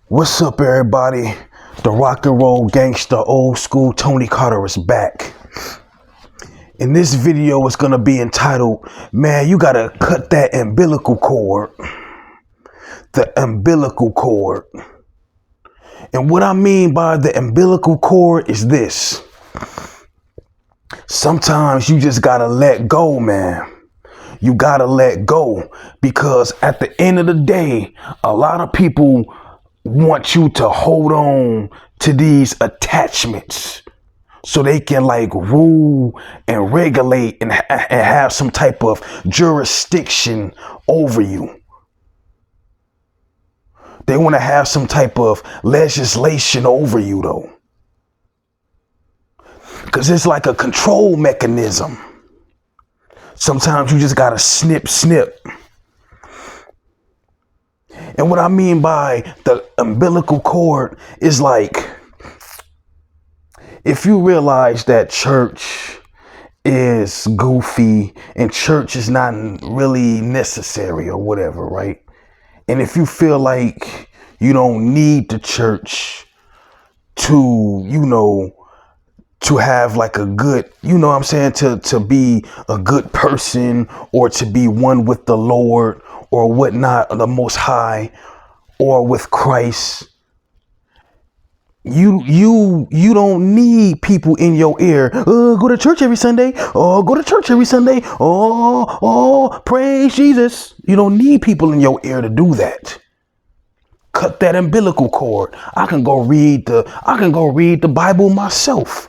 What's up, everybody? The rock and roll gangster, old school Tony Carter is back. In this video, it's gonna be entitled, "Man, you gotta cut that umbilical cord." The umbilical cord. And what I mean by the umbilical cord is this. Sometimes you just gotta let go, man. You gotta let go, because at the end of the day, a lot of people want you to hold on to these attachments so they can like rule and regulate and have some type of jurisdiction over you. They want to have some type of legislation over you, though, because it's like a control mechanism. Sometimes you just gotta snip. And what I mean by the umbilical cord is like, if you realize that church is goofy and church is not really necessary or whatever, right? And if you feel like you don't need the church to, to have like a good, what I'm saying, to be a good person or to be one with the Lord or whatnot, the Most High, or with Christ, you don't need people in your ear. Go to church every Sunday. Oh, go to church every Sunday. Oh, praise Jesus. You don't need people in your ear to do that. Cut that umbilical cord. I can go read the Bible myself.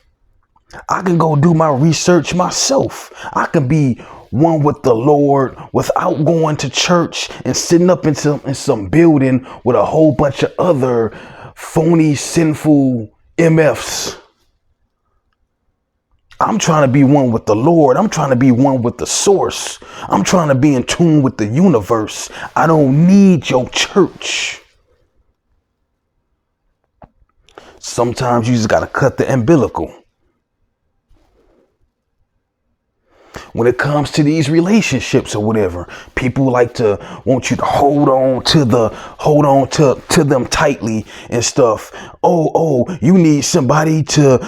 I can go do my research myself. I can be one with the Lord without going to church and sitting up in some building with a whole bunch of other phony, sinful MFs. I'm trying to be one with the Lord. I'm trying to be one with the source. I'm trying to be in tune with the universe. I don't need your church. Sometimes you just got to cut the umbilical. When it comes to these relationships or whatever, people like to want you to hold on to them tightly and stuff. Oh, you need somebody to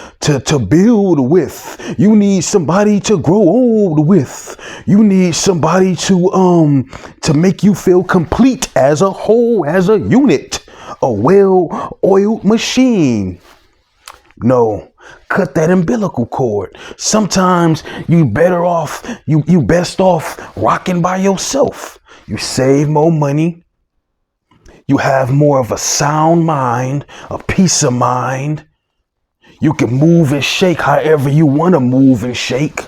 build with. You need somebody to grow old with. You need somebody to make you feel complete as a whole, as a unit, a well-oiled machine. No. Cut that umbilical cord. Sometimes you best off rocking by yourself. You save more money. You have more of a sound mind, a peace of mind. You can move and shake however you want to move and shake.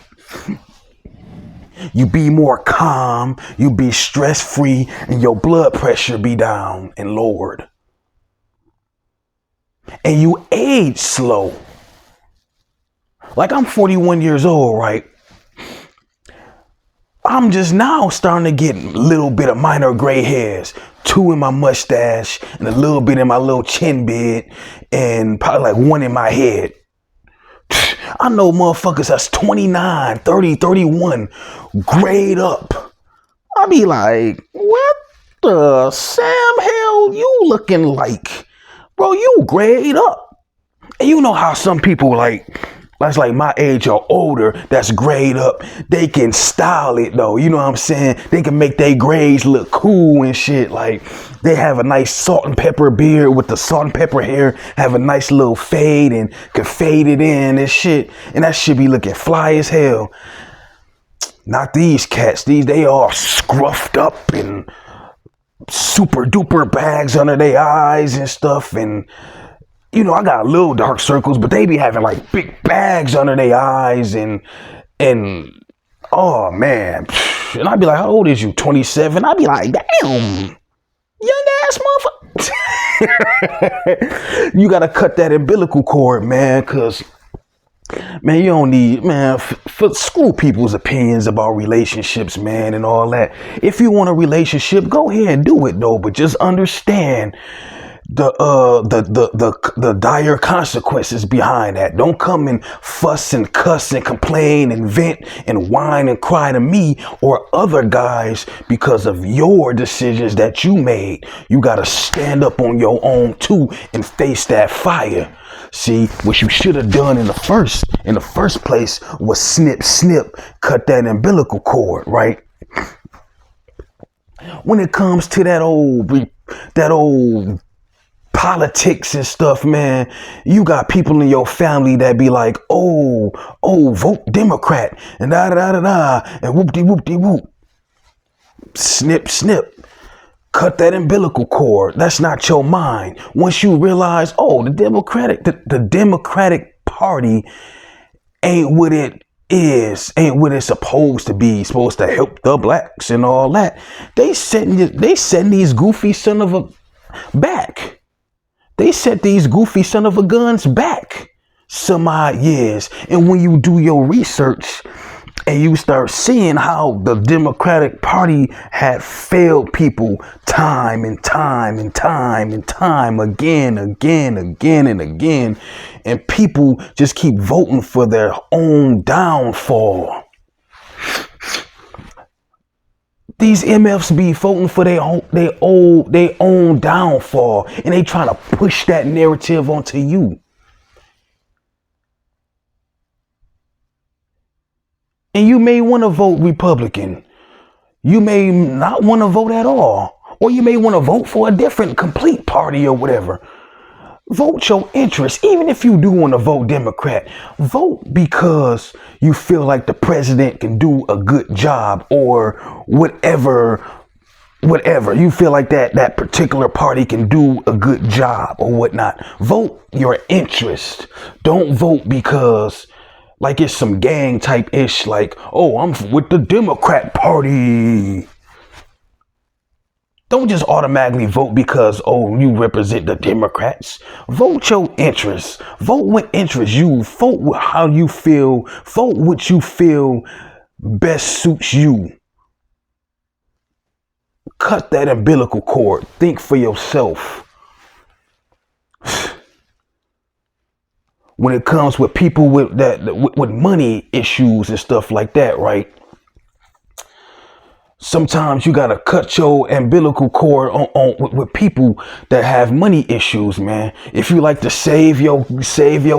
You be more calm, you be stress-free, and your blood pressure be down and lowered. And you age slow. Like, I'm 41 years old, right? I'm just now starting to get a little bit of minor gray hairs. 2 in my mustache and a little bit in my little chin beard and probably like 1 in my head. I know motherfuckers that's 29, 30, 31, grayed up. I be like, what the Sam hell you looking like? Bro, you grayed up. And you know how some people that's like my age or older, that's grayed up, they can style it though. You know what I'm saying? They can make their grays look cool and shit. Like, they have a nice salt and pepper beard with the salt and pepper hair, have a nice little fade and can fade it in and shit. And that shit be looking fly as hell. Not these cats. They all scruffed up and super duper bags under their eyes and stuff. And I got little dark circles, but they be having like big bags under their eyes and oh man. And I'd be like, how old is you? 27? I'd be like, damn, young ass motherfucker. You gotta cut that umbilical cord, man, cause man, you don't need, man, screw people's opinions about relationships, man, and all that. If you want a relationship, go ahead and do it though, but just understand the dire consequences behind that. Don't come and fuss and cuss and complain and vent and whine and cry to me or other guys because of your decisions that you made. You got to stand up on your own too and face that fire. See, what you should have done in the first place was snip, cut that umbilical cord, right? When it comes to that old politics and stuff, man, you got people in your family that be like, oh, vote Democrat and da da da da and whoop. Snip, cut that umbilical cord. That's not your mind. Once you realize, oh, the Democratic Party ain't what it is, ain't what it's supposed to be, supposed to help the blacks and all that. They send these goofy son of a back. They set these goofy son of a guns back some odd years. And when you do your research and you start seeing how the Democratic Party had failed people time and time again, and people just keep voting for their own downfall. These MFs be voting for their own downfall, and they trying to push that narrative onto you. And you may want to vote Republican. You may not want to vote at all. Or you may want to vote for a different complete party or whatever. Vote your interest. Even if you do want to vote Democrat, vote because you feel like the president can do a good job or whatever. You feel like that particular party can do a good job or whatnot. Vote your interest. Don't vote because like it's some gang type ish, like, oh, I'm with the Democrat Party. Don't just automatically vote because, oh, you represent the Democrats. Vote your interests. Vote what interests you. Vote how you feel. Vote what you feel best suits you. Cut that umbilical cord. Think for yourself. When it comes with people with money issues and stuff like that, right? Sometimes you gotta cut your umbilical cord with people that have money issues, man. If you like to save your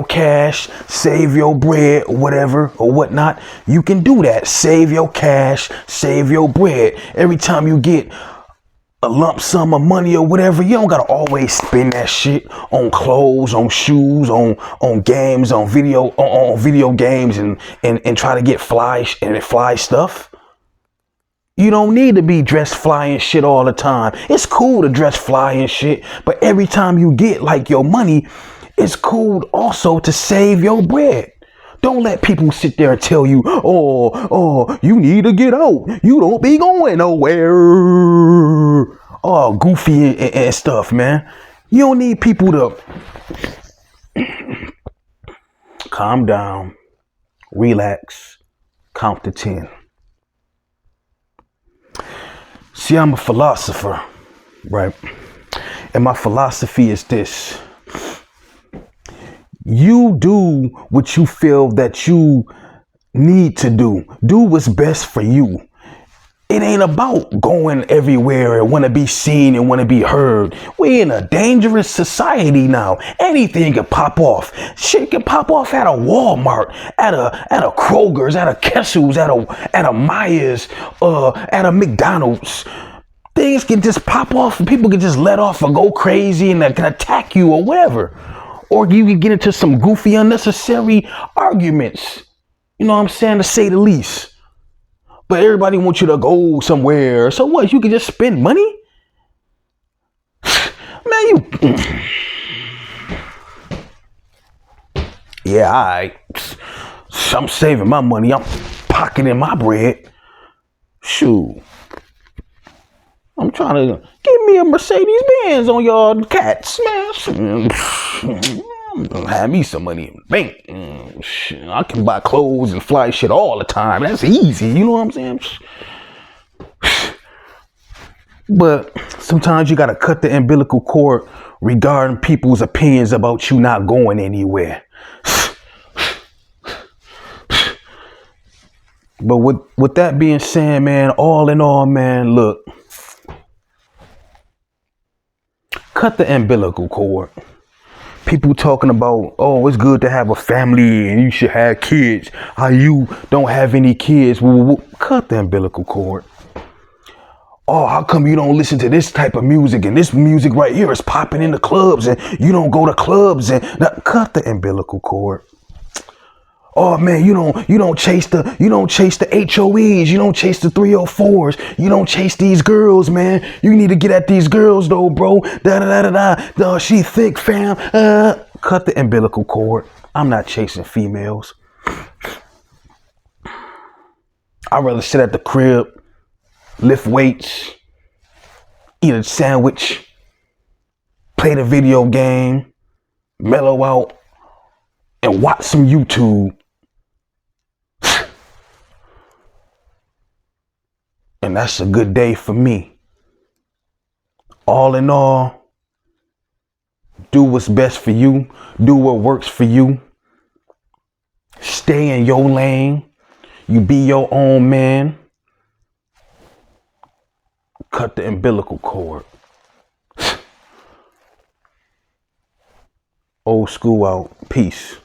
cash, save your bread, whatever or whatnot, you can do that. Save your cash, save your bread. Every time you get a lump sum of money or whatever, you don't gotta always spend that shit on clothes, on shoes, on games, on video games and try to get fly stuff. You don't need to be dressed fly and shit all the time. It's cool to dress fly and shit, but every time you get like your money, it's cool also to save your bread. Don't let people sit there and tell you, oh, you need to get out. You don't be going nowhere. Oh, goofy and stuff, man. You don't need people to calm down, relax, count to 10. See, I'm a philosopher, right? And my philosophy is this. You do what you feel that you need to do. Do what's best for you. It ain't about going everywhere and want to be seen and want to be heard. We're in a dangerous society now. Anything can pop off. Shit can pop off at a Walmart, at a Kroger's, at a Kessel's, at a Myers, at a McDonald's. Things can just pop off and people can just let off or go crazy and they can attack you or whatever. Or you can get into some goofy, unnecessary arguments. You know what I'm saying? To say the least. But everybody wants you to go somewhere. So what? You can just spend money? Man, yeah, all right. I'm saving my money. I'm pocketing my bread. Shoot. I'm trying to give me a Mercedes Benz on y'all cats, man. Have me some money in the bank. I can buy clothes and fly shit all the time. That's easy. You know what I'm saying? But sometimes you gotta cut the umbilical cord regarding people's opinions about you not going anywhere. But with that being said, man, all in all, man, look, cut the umbilical cord. People talking about, oh, it's good to have a family and you should have kids. How you don't have any kids? Cut the umbilical cord. Oh, how come you don't listen to this type of music and this music right here is popping in the clubs and you don't go to clubs and cut the umbilical cord. Oh man, you don't chase the HOEs, you don't chase the 304s, you don't chase these girls, man. You need to get at these girls though, bro. She thick, fam. Cut the umbilical cord. I'm not chasing females. I'd rather sit at the crib, lift weights, eat a sandwich, play the video game, mellow out, and watch some YouTube. And that's a good day for me. All in all, do what's best for you. Do what works for you. Stay in your lane. You be your own man. Cut the umbilical cord. Old school out. Peace.